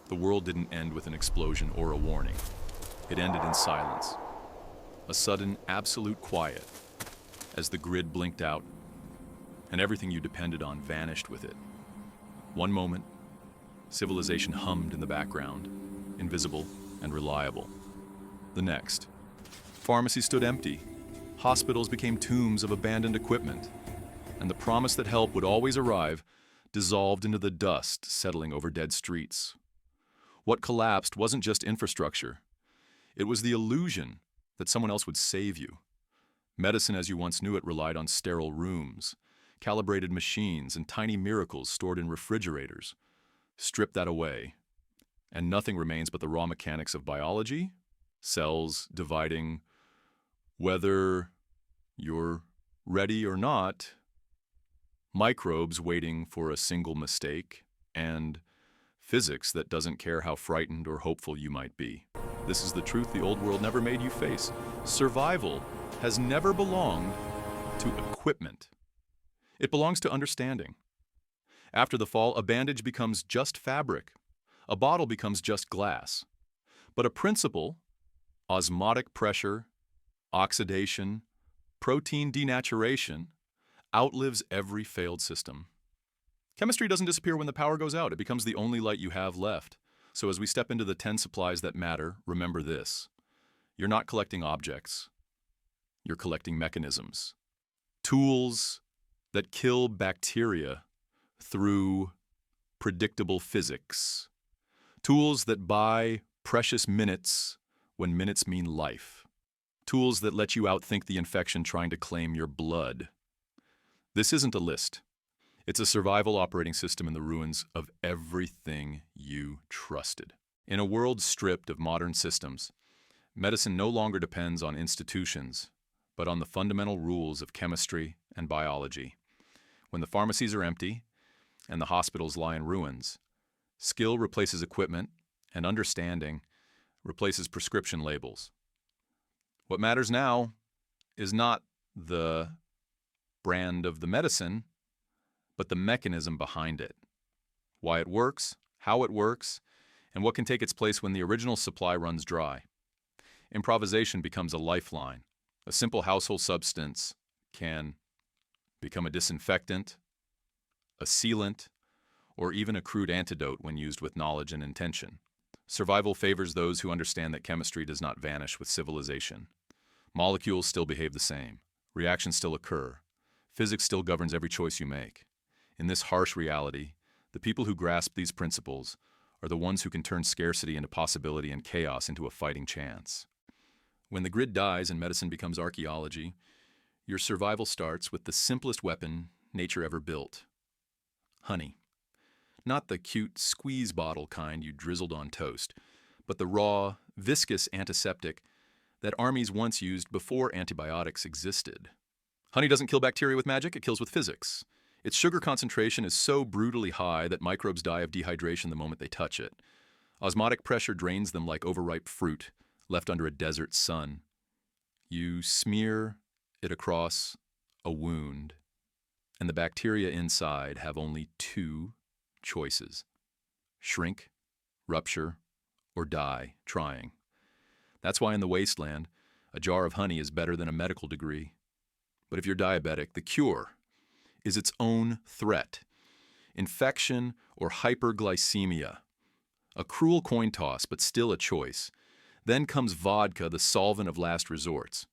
The world didn't end with an explosion or a warning. It ended in silence. A sudden, absolute quiet as the grid blinked out and everything you depended on vanished with it. One moment, civilization hummed in the background, invisible and reliable. The next, pharmacies stood empty, hospitals became tombs of abandoned equipment, and the promise that help would always arrive dissolved into the dust settling over dead streets. What collapsed wasn't just infrastructure. It was the illusion that someone else would save you. Medicine as you once knew it relied on sterile rooms, calibrated machines, and tiny miracles stored in refrigerators. Strip that away, and nothing remains but the raw mechanics of biology, cells dividing, whether you're ready or not, microbes waiting for a single mistake, and physics that doesn't care how frightened or hopeful you might be. This is the truth the old world never made you face. Survival has never belonged to equipment. It belongs to understanding. After the fall, a bandage becomes just fabric. A bottle becomes just glass. But a principle, osmotic pressure, oxidation, protein denaturation, outlives every failed system. Chemistry doesn't disappear when the power goes out. It becomes the only light you have left. So as we step into the 10 supplies that matter, remember this. You're not collecting objects. You're collecting mechanisms. Tools that kill bacteria through predictable physics. Tools that buy precious minutes when minutes mean life. Tools that let you outthink the infection trying to claim your blood. This isn't a list. It's a survival operating system in the ruins of everything you trusted. In a world stripped of modern systems, medicine no longer depends on institutions, but on the fundamental rules of chemistry and biology. When the pharmacies are empty and the hospitals lie in ruins, skill replaces equipment and understanding replaces prescription labels. What matters now is not the brand of the medicine, but the mechanism behind it. Why it works, how it works, and what can take its place when the original supply runs dry. Improvisation becomes a lifeline. A simple household substance can become a disinfectant, a sealant, or even a crude antidote when used with knowledge and intention. Survival favors those who understand that chemistry does not vanish with civilization. Molecules still behave the same. Reactions still occur. Physics still governs every choice you make. In this harsh reality, the people who grasp these principles are the ones who can turn scarcity into possibility and chaos into a fighting chance. When the grid dies and medicine becomes archaeology, your survival starts with the simplest weapon nature ever built: honey. Not the cute squeeze bottle kind you drizzled on toast, but the raw, viscous antiseptic that armies once used before antibiotics existed. Honey doesn't kill bacteria with magic, it kills with physics. Its sugar concentration is so brutally high that microbes die of dehydration the moment they touch it. Osmotic pressure drains them like overripe fruit left under a desert sun. You smear it across a wound, and the bacteria inside have only two choices: shrink, rupture, or die trying. That's why in the wasteland, a jar of honey is better than a medical degree. But if you're diabetic, the cure is its own threat: infection or hyperglycemia. A cruel coin toss, but still a choice. Then comes vodka, the solvent of last resorts.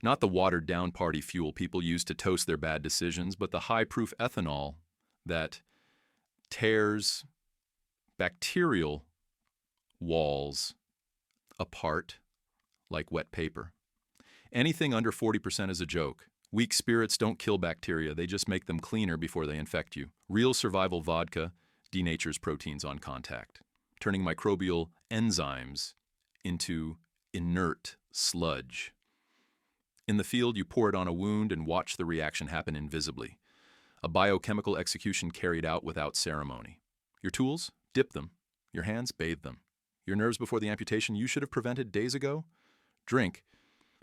Not the watered-down party fuel people use to toast their bad decisions, but the high-proof ethanol that tears bacterial walls apart like wet paper. Anything under 40% is a joke. Weak spirits don't kill bacteria, they just make them cleaner before they infect you. Real survival vodka denatures proteins on contact, turning microbial enzymes into inert sludge. In the field, you pour it on a wound and watch the reaction happen invisibly. A biochemical execution carried out without ceremony. Your tools? Dip them. Your hands? Bathe them. Your nerves before the amputation you should have prevented days ago? Drink,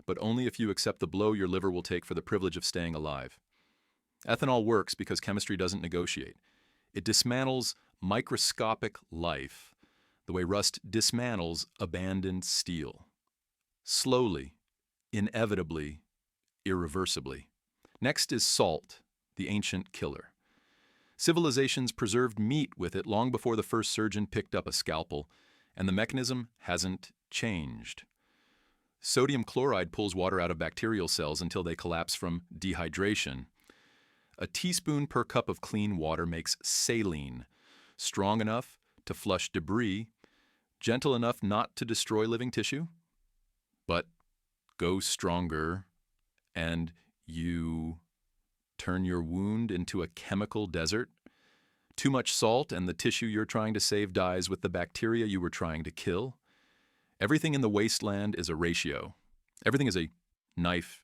but only if you accept the blow your liver will take for the privilege of staying alive. Ethanol works because chemistry doesn't negotiate. It dismantles microscopic life the way rust dismantles abandoned steel. Slowly, inevitably, irreversibly. Next is salt, the ancient killer. Civilizations preserved meat with it long before the first surgeon picked up a scalpel, and the mechanism hasn't changed. Sodium chloride pulls water out of bacterial cells until they collapse from dehydration. A teaspoon per cup of clean water makes saline, strong enough to flush debris, gentle enough not to destroy living tissue, but go stronger, and you turn your wound into a chemical desert. Too much salt and the tissue you're trying to save dies with the bacteria you were trying to kill. Everything in the wasteland is a ratio. Everything is a knife.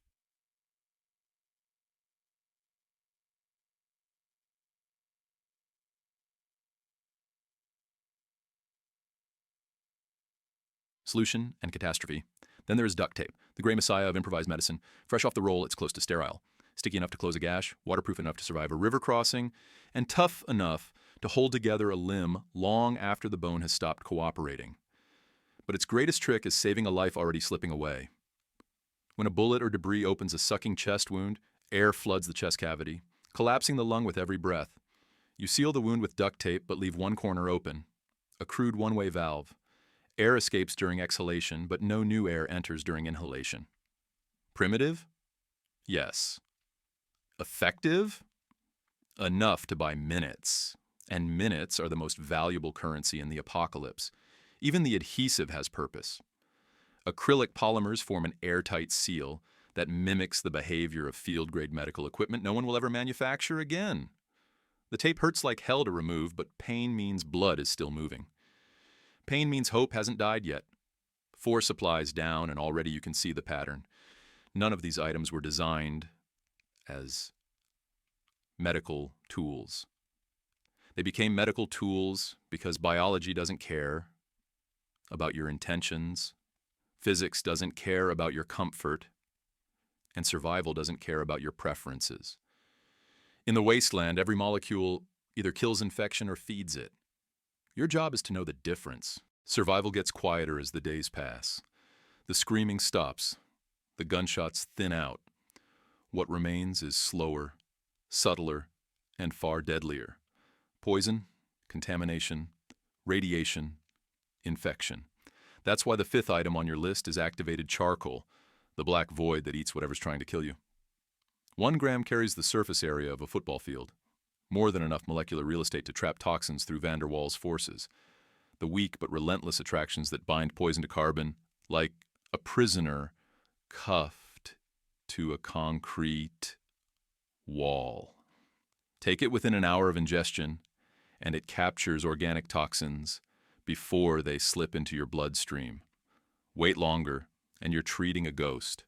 Solution and catastrophe. Then there is duct tape, the gray messiah of improvised medicine. Fresh off the roll, it's close to sterile. Sticky enough to close a gash, waterproof enough to survive a river crossing, and tough enough to hold together a limb long after the bone has stopped cooperating. But its greatest trick is saving a life already slipping away. When a bullet or debris opens a sucking chest wound, air floods the chest cavity, collapsing the lung with every breath. You seal the wound with duct tape but leave one corner open, a crude one-way valve. Air escapes during exhalation, but no new air enters during inhalation. Primitive? Yes. Effective? Enough to buy minutes. And minutes are the most valuable currency in the apocalypse. Even the adhesive has purpose. Acrylic polymers form an airtight seal that mimics the behavior of field-grade medical equipment no one will ever manufacture again. The tape hurts like hell to remove, but pain means blood is still moving. Pain means hope hasn't died yet. 4 supplies down, and already you can see the pattern. None of these items were designed as medical tools. They became medical tools because biology doesn't care about your intentions, physics doesn't care about your comfort, and survival doesn't care about your preferences. In the wasteland, every molecule either kills infection or feeds it. Your job is to know the difference. Survival gets quieter as the days pass. The screaming stops. The gunshots thin out. What remains is slower, subtler, and far deadlier. Poison, contamination, radiation, infection. That's why the 5th item on your list is activated charcoal, the black void that eats whatever's trying to kill you. 1 gram carries the surface area of a football field. More than enough molecular real estate to trap toxins through van der Waals forces, the weak but relentless attractions that bind poison to carbon, like a prisoner cuffed to a concrete wall. Take it within an hour of ingestion, and it captures organic toxins before they slip into your bloodstream. Wait longer, and you're treating a ghost.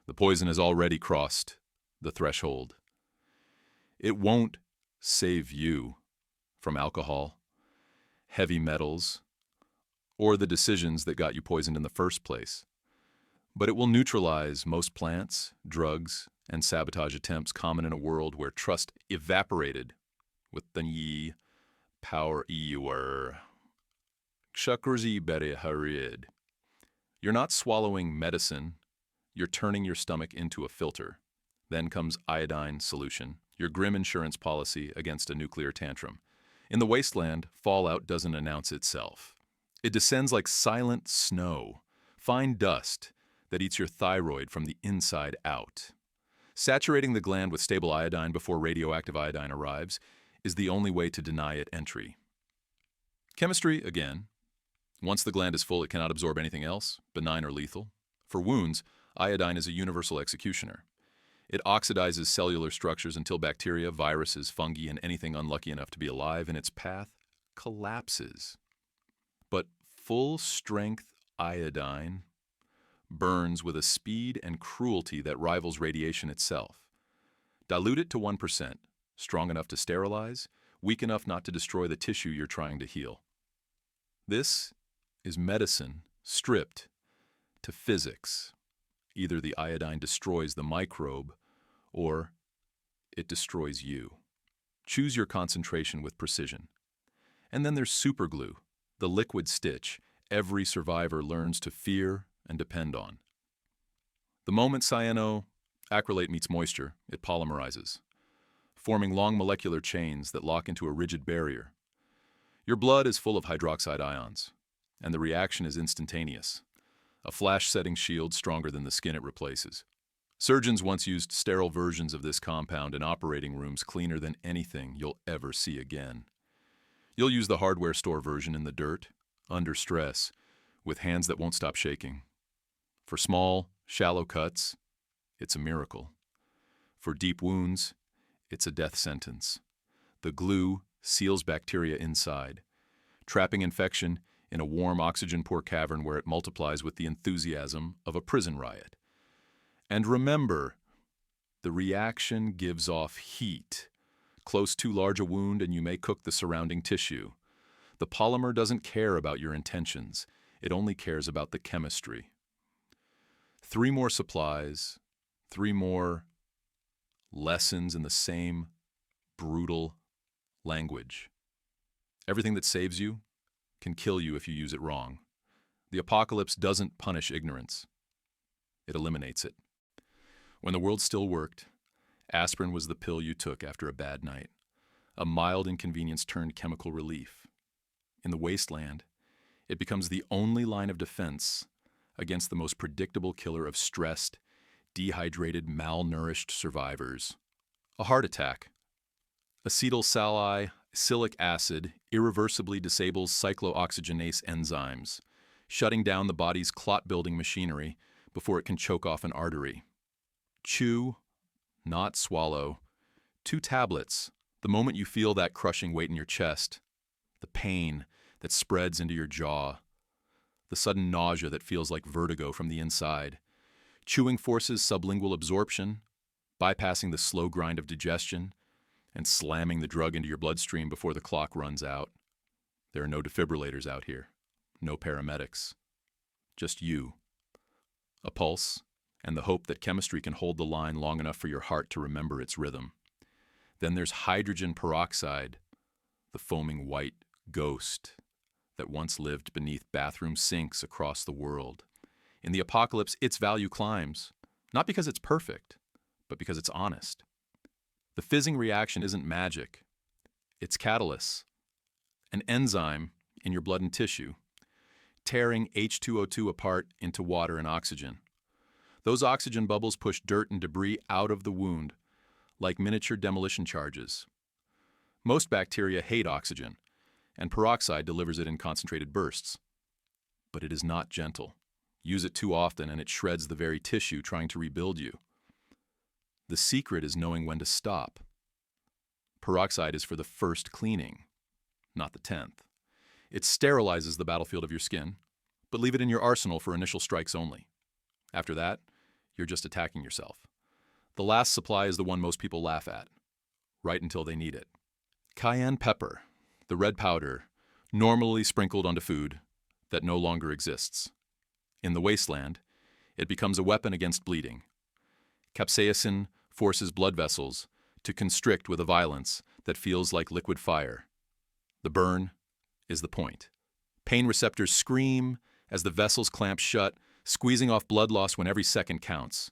The poison has already crossed the threshold. It won't save you from alcohol, heavy metals, or the decisions that got you poisoned in the first place. But it will neutralize most plants, drugs, and sabotage attempts common in a world where trust evaporated with the ye power ewer. Shakurzi bere harid. You're not swallowing medicine, you're turning your stomach into a filter. Then comes iodine solution, your grim insurance policy against a nuclear tantrum. In the wasteland, fallout doesn't announce itself. It descends like silent snow, fine dust that eats your thyroid from the inside out. Saturating the gland with stable iodine before radioactive iodine arrives is the only way to deny it entry. Chemistry, again. Once the gland is full, it cannot absorb anything else, benign or lethal. For wounds, iodine is a universal executioner. It oxidizes cellular structures until bacteria, viruses, fungi, and anything unlucky enough to be alive in its path collapses. But full-strength iodine burns with a speed and cruelty that rivals radiation itself. Dilute it to 1%, strong enough to sterilize, weak enough not to destroy the tissue you're trying to heal. This is medicine stripped to physics. Either the iodine destroys the microbe, or it destroys you. Choose your concentration with precision. And then there's superglue, the liquid stitch every survivor learns to fear and depend on. The moment cyanoacrylate meets moisture, it polymerizes, forming long molecular chains that lock into a rigid barrier. Your blood is full of hydroxide ions, and the reaction is instantaneous, a flash-setting shield stronger than the skin it replaces. Surgeons once used sterile versions of this compound in operating rooms cleaner than anything you'll ever see again. You'll use the hardware store version in the dirt, under stress, with hands that won't stop shaking. For small, shallow cuts, it's a miracle. For deep wounds, it's a death sentence. The glue seals bacteria inside, trapping infection in a warm, oxygen-poor cavern where it multiplies with the enthusiasm of a prison riot. And remember, the reaction gives off heat. Close too large a wound and you may cook the surrounding tissue. The polymer doesn't care about your intentions. It only cares about the chemistry. 3 more supplies, 3 more lessons in the same brutal language. Everything that saves you can kill you if you use it wrong. The apocalypse doesn't punish ignorance. It eliminates it. When the world still worked, aspirin was the pill you took after a bad night. A mild inconvenience turned chemical relief. In the wasteland, it becomes the only line of defense against the most predictable killer of stressed, dehydrated, malnourished survivors. A heart attack. Acetylsalicylic acid irreversibly disables cyclooxygenase enzymes, shutting down the body's clot-building machinery before it can choke off an artery. Chew, not swallow. 2 tablets, the moment you feel that crushing weight in your chest, the pain that spreads into your jaw, the sudden nausea that feels like vertigo from the inside. Chewing forces sublingual absorption, bypassing the slow grind of digestion, and slamming the drug into your bloodstream before the clock runs out. There are no defibrillators out here, no paramedics, just you, a pulse, and the hope that chemistry can hold the line long enough for your heart to remember its rhythm. Then there's hydrogen peroxide, the foaming white ghost that once lived beneath bathroom sinks across the world. In the apocalypse, its value climbs, not because it's perfect, but because it's honest. The fizzing reaction isn't magic. It's catalyst, an enzyme in your blood and tissue, tearing H2O2 apart into water and oxygen. Those oxygen bubbles push dirt and debris out of the wound like miniature demolition charges. Most bacteria hate oxygen, and peroxide delivers it in concentrated bursts. But it is not gentle. Use it too often and it shreds the very tissue trying to rebuild you. The secret is knowing when to stop. Peroxide is for the first cleaning, not the 10th. It sterilizes the battlefield of your skin, but leave it in your arsenal for initial strikes only. After that, you're just attacking yourself. The last supply is the one most people laugh at, right until they need it. Cayenne pepper, the red powder, normally sprinkled onto food that no longer exists. In the wasteland, it becomes a weapon against bleeding. Capsaicin forces blood vessels to constrict with a violence that feels like liquid fire. The burn is the point. Pain receptors scream as the vessels clamp shut, squeezing off blood loss when every second counts.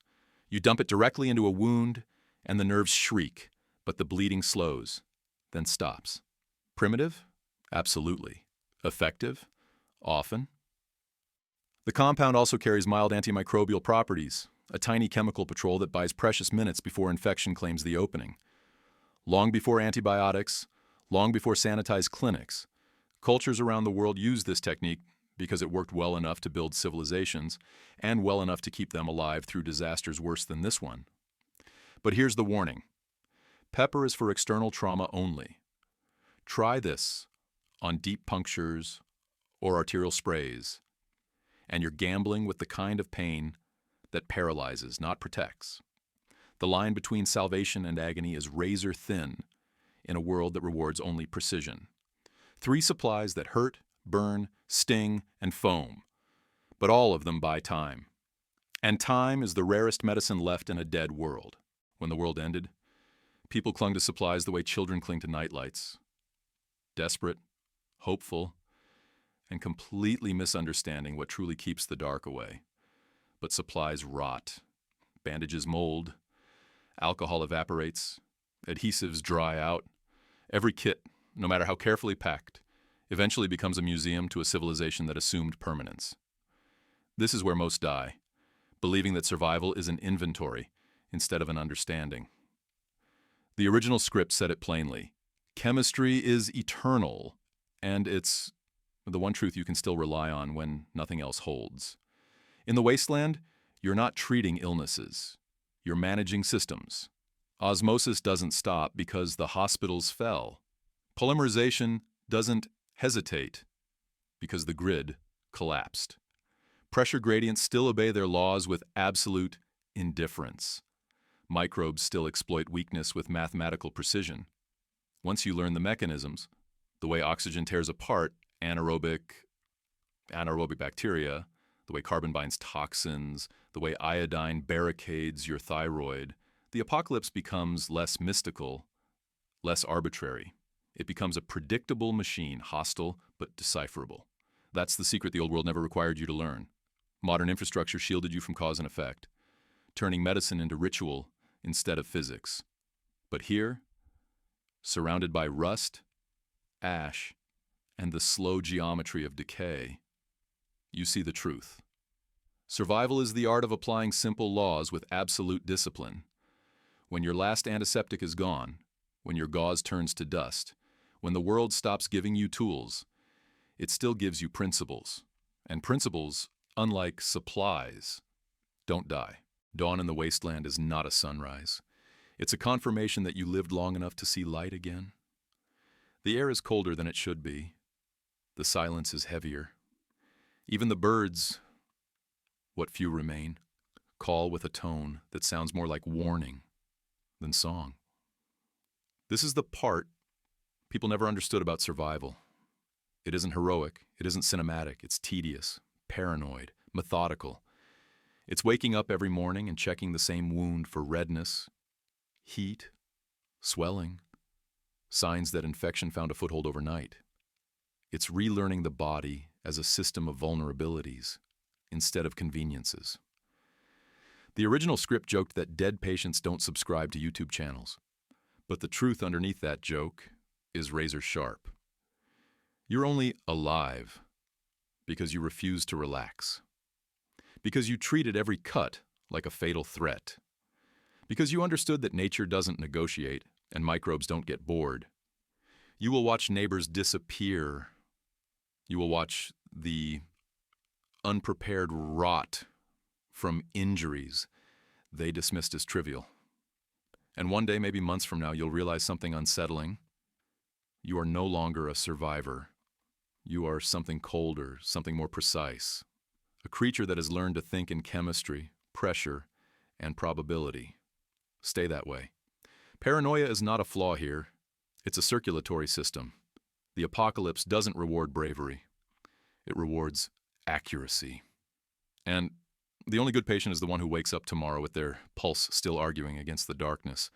You dump it directly into a wound, and the nerves shriek, but the bleeding slows, then stops. Primitive? Absolutely. Effective? Often. The compound also carries mild antimicrobial properties, a tiny chemical patrol that buys precious minutes before infection claims the opening. Long before antibiotics, long before sanitized clinics, cultures around the world used this technique because it worked well enough to build civilizations and well enough to keep them alive through disasters worse than this one. But here's the warning. Pepper is for external trauma only. Try this on deep punctures or arterial sprays, and you're gambling with the kind of pain that paralyzes, not protects. The line between salvation and agony is razor thin in a world that rewards only precision. 3 supplies that hurt, burn, sting, and foam, but all of them buy time. And time is the rarest medicine left in a dead world. When the world ended, people clung to supplies the way children cling to nightlights. Desperate, hopeful, and completely misunderstanding what truly keeps the dark away. But supplies rot, bandages mold, alcohol evaporates, adhesives dry out. Every kit, no matter how carefully packed, eventually becomes a museum to a civilization that assumed permanence. This is where most die, believing that survival is an inventory instead of an understanding. The original script said it plainly. Chemistry is eternal, and it's the one truth you can still rely on when nothing else holds. In the wasteland, you're not treating illnesses. You're managing systems. Osmosis doesn't stop because the hospitals fell. Polymerization doesn't hesitate because the grid collapsed. Pressure gradients still obey their laws with absolute indifference. Microbes still exploit weakness with mathematical precision. Once you learn the mechanisms, the way oxygen tears apart anaerobic bacteria, the way carbon binds toxins, the way iodine barricades your thyroid, the apocalypse becomes less mystical, less arbitrary. It becomes a predictable machine, hostile but decipherable. That's the secret the old world never required you to learn. Modern infrastructure shielded you from cause and effect, turning medicine into ritual instead of physics. But here, surrounded by rust, ash, and the slow geometry of decay, you see the truth. Survival is the art of applying simple laws with absolute discipline. When your last antiseptic is gone, when your gauze turns to dust, when the world stops giving you tools, it still gives you principles. And principles, unlike supplies, don't die. Dawn in the wasteland is not a sunrise. It's a confirmation that you lived long enough to see light again. The air is colder than it should be. The silence is heavier. Even the birds, what few remain, call with a tone that sounds more like warning than song. This is the part people never understood about survival. It isn't heroic, it isn't cinematic, it's tedious, paranoid, methodical. It's waking up every morning and checking the same wound for redness, heat, swelling, signs that infection found a foothold overnight. It's relearning the body as a system of vulnerabilities instead of conveniences. The original script joked that dead patients don't subscribe to YouTube channels, but the truth underneath that joke is razor sharp. You're only alive because you refuse to relax, because you treated every cut like a fatal threat, because you understood that nature doesn't negotiate and microbes don't get bored. You will watch neighbors disappear. You will watch the unprepared rot from injuries they dismissed as trivial. And one day, maybe months from now, you'll realize something unsettling. You are no longer a survivor. You are something colder, something more precise. A creature that has learned to think in chemistry, pressure, and probability. Stay that way. Paranoia is not a flaw here. It's a circulatory system. The apocalypse doesn't reward bravery. It rewards accuracy. And the only good patient is the one who wakes up tomorrow with their pulse still arguing against the darkness.